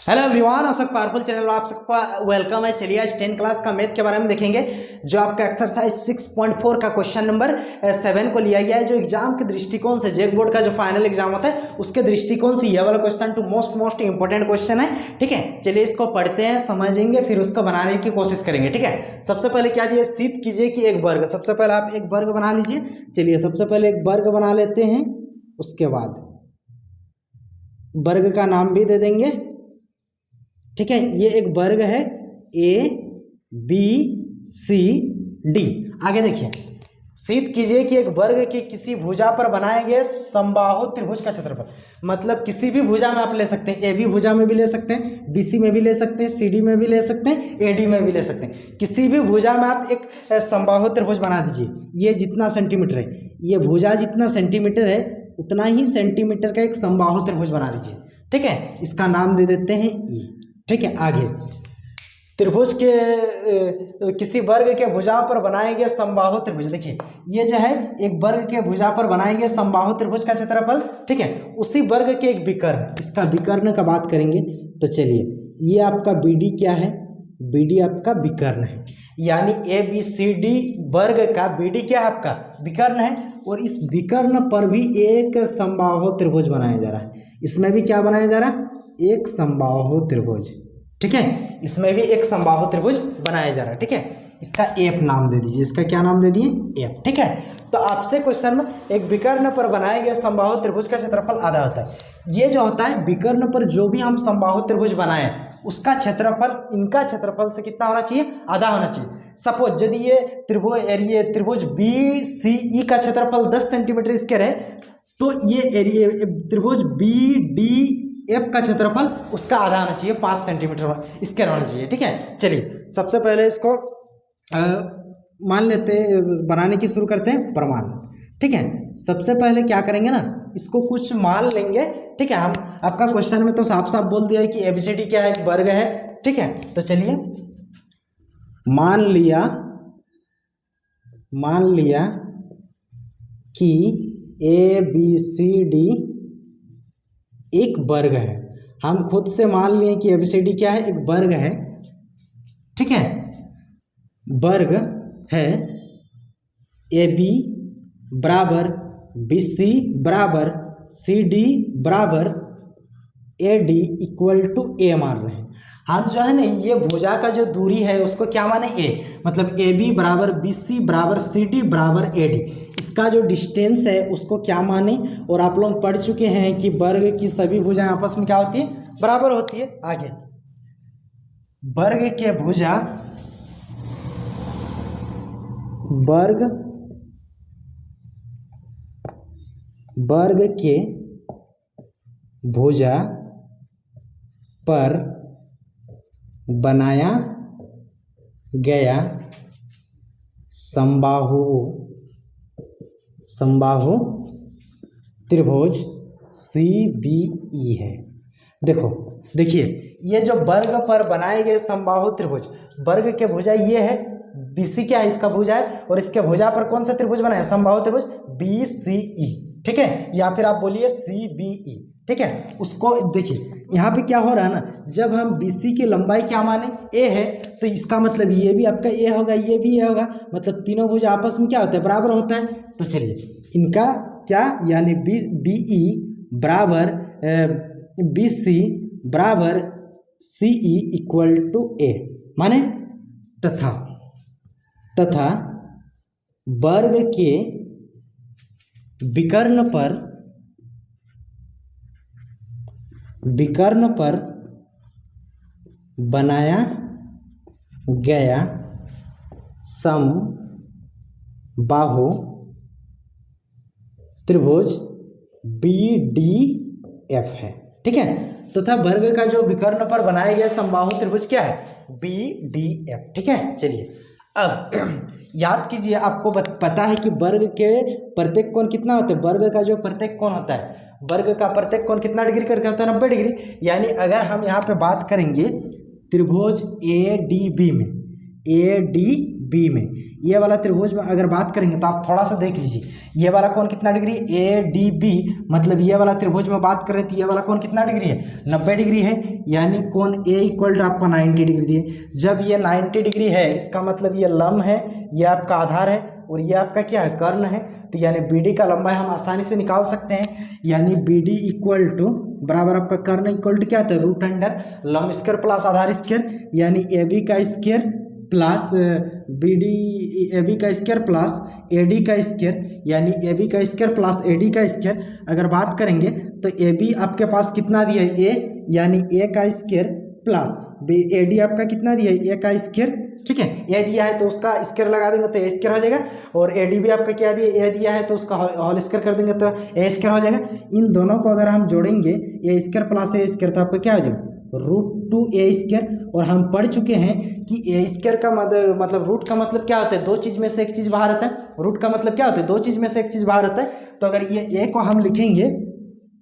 Hello everyone, Ashok powerful channel में आप सबका वेलकम है। चलिए आज 10 क्लास का मैथ के बारे में देखेंगे, जो आपका एक्सरसाइज 6.4 का क्वेश्चन नंबर 7 को लिया गया है। जो एग्जाम के दृष्टिकोण से जेक बोर्ड का जो फाइनल एग्जाम होता है उसके दृष्टिकोण से यह वाला question two most important question है। ठीक है, चलिए इसको पढ़ते हैं, समझेंगे, फिर उसको बनाने की कोशिश करेंगे। ठीक है, सबसे पहले क्या दिया, सिद्ध कीजिए कि एक वर्ग। सबसे पहले आप एक वर्ग बना लीजिए। चलिए सबसे पहले एक वर्ग बना लेते हैं, उसके बाद वर्ग का नाम भी दे देंगे। ठीक है, ये एक वर्ग है ABCD। आगे देखिए, सिद्ध कीजिए कि एक वर्ग की किसी भुजा पर बनाए गए समबाहु त्रिभुज का क्षेत्रफल। मतलब किसी भी भुजा में आप ले सकते हैं, AB भुजा में भी ले सकते हैं, BC में भी ले सकते हैं, CD में भी ले सकते हैं, AD में भी ले सकते हैं। किसी भी भुजा में आप एक समबाहु त्रिभुज बना दीजिए। ये जितना सेंटीमीटर है, ये भुजा जितना सेंटीमीटर है उतना ही सेंटीमीटर का एक समबाहु त्रिभुज बना दीजिए। ठीक है, इसका नाम दे देते हैं E। ठीक है, आगे त्रिभुज के किसी वर्ग के भुजा पर बनाए गए समबाहु त्रिभुज। देखिए ये जो है एक वर्ग के भुजा पर बनाए गए समबाहु त्रिभुज का क्षेत्रफल। ठीक है, उसी वर्ग के एक विकर्ण, इसका विकर्ण का बात करेंगे तो चलिए ये आपका BD क्या है, BD आपका विकर्ण है। यानी ABCD वर्ग का BD क्या है, आपका विकर्ण है। और इस विकर्ण पर भी एक समबाहु त्रिभुज बनाया जा रहा है। इसमें भी क्या बनाया जा रहा है, एक समबाहु त्रिभुज। ठीक है, इसमें भी एक समबाहु त्रिभुज बनाया जा रहा है। ठीक है, इसका F नाम दे दीजिए। इसका क्या नाम दे दिए, F। ठीक है, तो आपसे क्वेश्चन में एक विकर्ण पर बनाए गए समबाहु त्रिभुज का क्षेत्रफल आधा होता है। ये जो होता है विकर्ण पर जो भी हम समबाहु त्रिभुज बनाए उसका क्षेत्रफल इनका क्षेत्रफल से कितना होना चाहिए, आधा होना चाहिए। सपोज यदि ये त्रिभुज BCE का क्षेत्रफल 10 सेंटीमीटर इसके रहे, तो ये एरिया त्रिभुज BDF का क्षेत्रफल उसका आधा होना चाहिए, 5 सेंटीमीटर इसके होना चाहिए। ठीक है, चलिए सबसे पहले इसको मान लेते, बनाने की शुरू करते हैं प्रमाण। ठीक है, सबसे पहले क्या करेंगे ना, इसको कुछ मान लेंगे। ठीक है, हम आपका क्वेश्चन में तो साफ साफ बोल दिया है कि ABCD क्या है, एक वर्ग है। ठीक है, तो चलिए मान लिया कि ABCD एक वर्ग है। हम खुद से मान लिए कि ABCD क्या है, एक वर्ग है। ठीक है, वर्ग है। AB बराबर BC बराबर CD बराबर AD इक्वल टू A मान रहे हैं। हम जो है ना ये भुजा का जो दूरी है उसको क्या माने, A। मतलब AB बराबर BC बराबर CD बराबर AD, इसका जो डिस्टेंस है उसको क्या माने। और आप लोग पढ़ चुके हैं कि वर्ग की सभी भुजाएं आपस में क्या होती है, बराबर होती है। आगे वर्ग के भुजा, वर्ग के भुजा पर बनाया गया समबाहु त्रिभुज CBE है। देखिए ये जो वर्ग पर बनाए गए समबाहु त्रिभुज, वर्ग के भुजा ये है, BC क्या है, इसका भुजा है। और इसके भुजा पर कौन सा त्रिभुज बना है, समबाहु त्रिभुज BCE। ठीक है, या फिर आप बोलिए CBE। ठीक है, उसको देखिए यहाँ पे क्या हो रहा है ना, जब हम BC की लंबाई क्या माने, A है, तो इसका मतलब ये भी आपका A होगा, ये भी A होगा। मतलब तीनों भुजा आपस में क्या होता है, बराबर होता है। तो चलिए इनका क्या, यानी BE बराबर BC बराबर CE इक्वल टू A माने तथा वर्ग के विकर्ण पर बनाया गया समबाहु त्रिभुज BDF है। ठीक है, तथा वर्ग का जो विकर्ण पर बनाए गए समबाहु त्रिभुज क्या है, BDF। ठीक है, चलिए अब याद कीजिए, आपको पता है कि वर्ग के प्रत्येक कोण कितना होता है, वर्ग का जो प्रत्येक कोण होता है, वर्ग का प्रत्येक कोण कितना डिग्री करके होता है, 90 डिग्री। यानी अगर हम यहाँ पे बात करेंगे त्रिभुज ADB में ये वाला त्रिभुज में अगर बात करेंगे तो आप थोड़ा सा देख लीजिए, ये वाला कोण कितना डिग्री, ए डी बी, मतलब ये वाला त्रिभुज में बात करें तो ये वाला कोण कितना डिग्री है, 90 डिग्री है, यानी कोण ए इक्वल टू आपका 90 डिग्री दिए। जब ये 90 डिग्री है इसका मतलब ये लंब है, ये आपका आधार है और ये आपका क्या है, कर्ण है। तो यानी बी डी का लंबाई हम आसानी से निकाल सकते हैं, यानी बी डी इक्वल टू बराबर आपका कर्ण इक्वल टू क्या होता है, रूट अंडर लंब स्क्वायर प्लस आधार स्क्वायर, यानी ए बी का square plus B D, A B का स्क्वायर प्लस ए डी का स्क्वायर, यानी ए बी का स्क्वायर प्लस ए डी का स्क्वायर। अगर बात करेंगे तो ए बी आपके पास कितना दिया है, ए, यानी ए का स्क्वायर प्लस ए डी आपका कितना दिया है, ए का स्क्वायर, ठीक है। ए दिया है तो उसका स्क्वायर लगा देंगे तो ए स्क्वायर हो जाएगा, और ए डी भी आपका क्या दिया, ए दिया है तो उसका होल स्क्वायर कर देंगे तो ए स्क्वायर हो जाएगा। इन दोनों को अगर हम जोड़ेंगे ए स्क्वायर प्लस ए स्क्वायर तो आपका क्या हो जाएगा, रूट टू ए स्क्वायर। और हम पढ़ चुके हैं कि ए स्क्वायर का मतलब रूट का मतलब क्या होता है, दो चीज़ में से एक चीज़ बाहर आता है। रूट का मतलब क्या होता है, दो चीज़ में से एक चीज़ बाहर आता है। तो अगर ये ए को हम लिखेंगे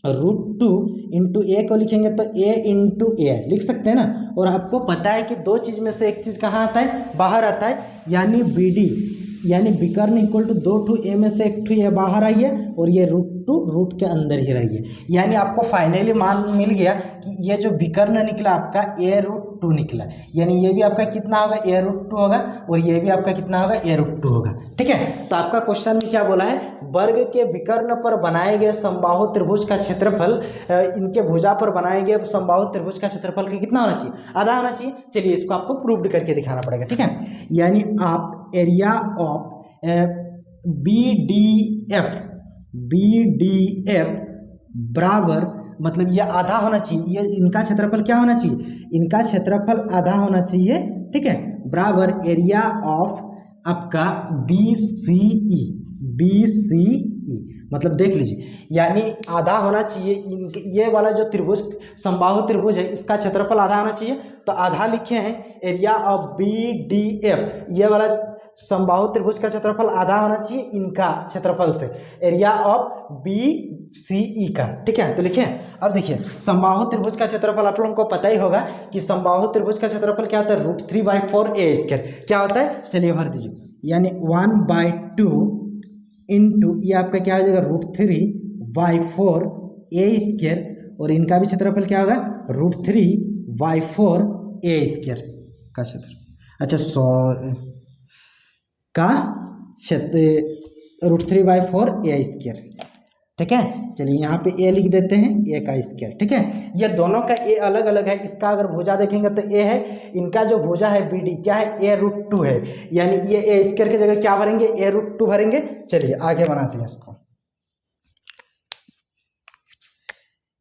रूट टू इंटू ए को लिखेंगे तो ए इंटू ए लिख सकते हैं ना। और आपको पता है कि दो चीज़ में से एक चीज़ कहाँ आता है, बाहर आता है, यानी बी डी यानी विकर्ण इक्वल टू 2 टू ए में से 1 टू ये बाहर आई है और ये रूट टू रूट के अंदर ही रही है। यानी आपको फाइनली मान मिल गया कि ये जो विकर्ण निकला आपका ए रूट 2 निकला, यानी ये भी आपका कितना होगा, ए रूट 2 होगा, और ये भी आपका कितना होगा, ए रूट 2 होगा, ठीक है। तो आपका क्वेश्चन में क्या बोला है, वर्ग के विकर्ण पर बनाए गए समबाहु त्रिभुज का क्षेत्रफल, इनके भुजा पर बनाए गए समबाहु त्रिभुज का क्षेत्रफल का कितना होना चाहिए, आधा होना चाहिए। चलिए इसको आपको प्रूव्ड करके दिखाना पड़ेगा, ठीक है। यानी आप area of B D F बराबर, मतलब ये आधा होना चाहिए, ये इनका क्षेत्रफल क्या होना चाहिए, इनका क्षेत्रफल आधा होना चाहिए, ठीक है, बराबर एरिया ऑफ आपका बी सी ई, मतलब देख लीजिए, यानी आधा होना चाहिए। ये वाला जो त्रिभुज समबाहु त्रिभुज है इसका क्षेत्रफल आधा होना चाहिए, तो आधा लिखे हैं area of B D F, ये वाला समबाहु त्रिभुज का क्षेत्रफल आधा होना चाहिए इनका क्षेत्रफल से, एरिया ऑफ बी सी ई का, ठीक है। तो लिखिए, अब देखिए समबाहु त्रिभुज का क्षेत्रफल आप लोगों को पता ही होगा कि समबाहु त्रिभुज का क्षेत्रफल क्या होता है, √3/4 ए स्क्वायर क्या होता है, चलिए भर दीजिए, यानी 1/2 इंटू ये आपका क्या हो जाएगा, √3/4 ए स्क्वायर, और इनका भी क्षेत्रफल क्या होगा, √3/4 ए स्क्वायर का क्षेत्र, अच्छा का क्षेत्र √3/4 ए स्क्वायर, ठीक है। चलिए यहाँ पे ए लिख देते हैं, ए का स्क्वायर, ठीक है। ये दोनों का ए अलग अलग है, इसका अगर भुजा देखेंगे तो ए है, इनका जो भुजा है बी डी क्या है, ए √2 है, यानी ये ए स्क्वायर की जगह क्या भरेंगे, ए √2 भरेंगे। चलिए आगे बनाते हैं इसको,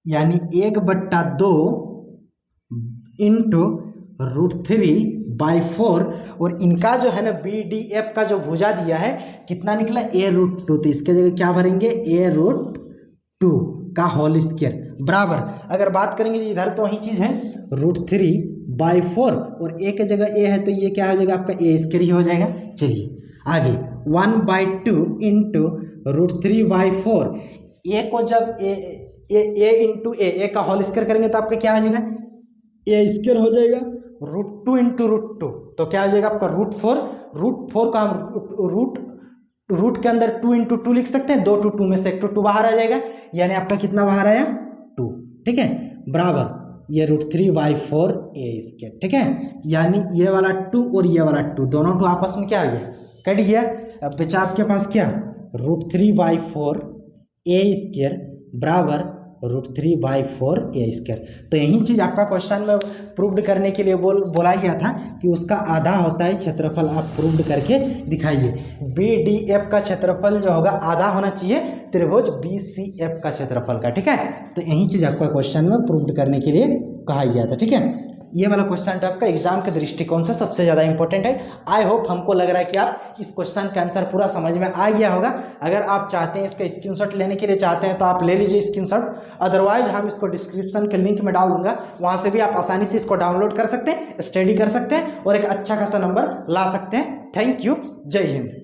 यानी 1/2 इंटू √3/4, और इनका जो है ना बी डी एफ का जो भुजा दिया है कितना निकला, ए √2, तो इसके जगह क्या भरेंगे, ए √2 का होल स्क्वायर बराबर, अगर बात करेंगे तो इधर तो वही चीज़ है √3/4 और ए के जगह ए है तो ये क्या हो जाएगा आपका ए स्क्वायर ही हो जाएगा। चलिए आगे 1/2 इंटू √3/4, ए को जब ए इंटू ए का होल स्क्वायर करेंगे तो आपका क्या हो जाएगा, ए स्क्वायर हो जाएगा, √2 इंटू √2 तो क्या हो जाएगा आपका √4 का हम रूट के अंदर 2 इंटू 2 लिख सकते हैं, 2 टू 2 में से 1 टू 2 बाहर आ जाएगा, यानी आपका कितना बाहर आया, 2, ठीक है, बराबर ये √3/4 ए स्क्वायर, ठीक है। यानी ये वाला 2 और ये वाला 2 दोनों 2 आपस में क्या हो गया, कट गया। अब बचा आपके पास क्या, √3/4 ए स्क्वायर बराबर √3/4 ए स्क्वायर। तो यही चीज़ आपका क्वेश्चन में प्रूव्ड करने के लिए बोला गया था कि उसका आधा होता है क्षेत्रफल, आप प्रूव्ड करके दिखाइए। बी डी एफ का क्षेत्रफल जो होगा आधा होना चाहिए त्रिभुज बी सी एफ का क्षेत्रफल का, ठीक है। तो यही चीज़ आपका क्वेश्चन में प्रूव्ड करने के लिए कहा गया था, ठीक है। ये वाला क्वेश्चन तो आपका एग्जाम के दृष्टिकोण से सबसे ज़्यादा इंपॉर्टेंट है। आई होप हमको लग रहा है कि आप इस क्वेश्चन का आंसर पूरा समझ में आ गया होगा। अगर आप चाहते हैं इसका स्क्रीनशॉट लेने के लिए चाहते हैं तो आप ले लीजिए स्क्रीनशॉट, अदरवाइज हम इसको डिस्क्रिप्शन के लिंक में डाल दूंगा, वहाँ से भी आप आसानी से इसको डाउनलोड कर सकते हैं, स्टडी कर सकते हैं और एक अच्छा खासा नंबर ला सकते हैं। थैंक यू, जय हिंद।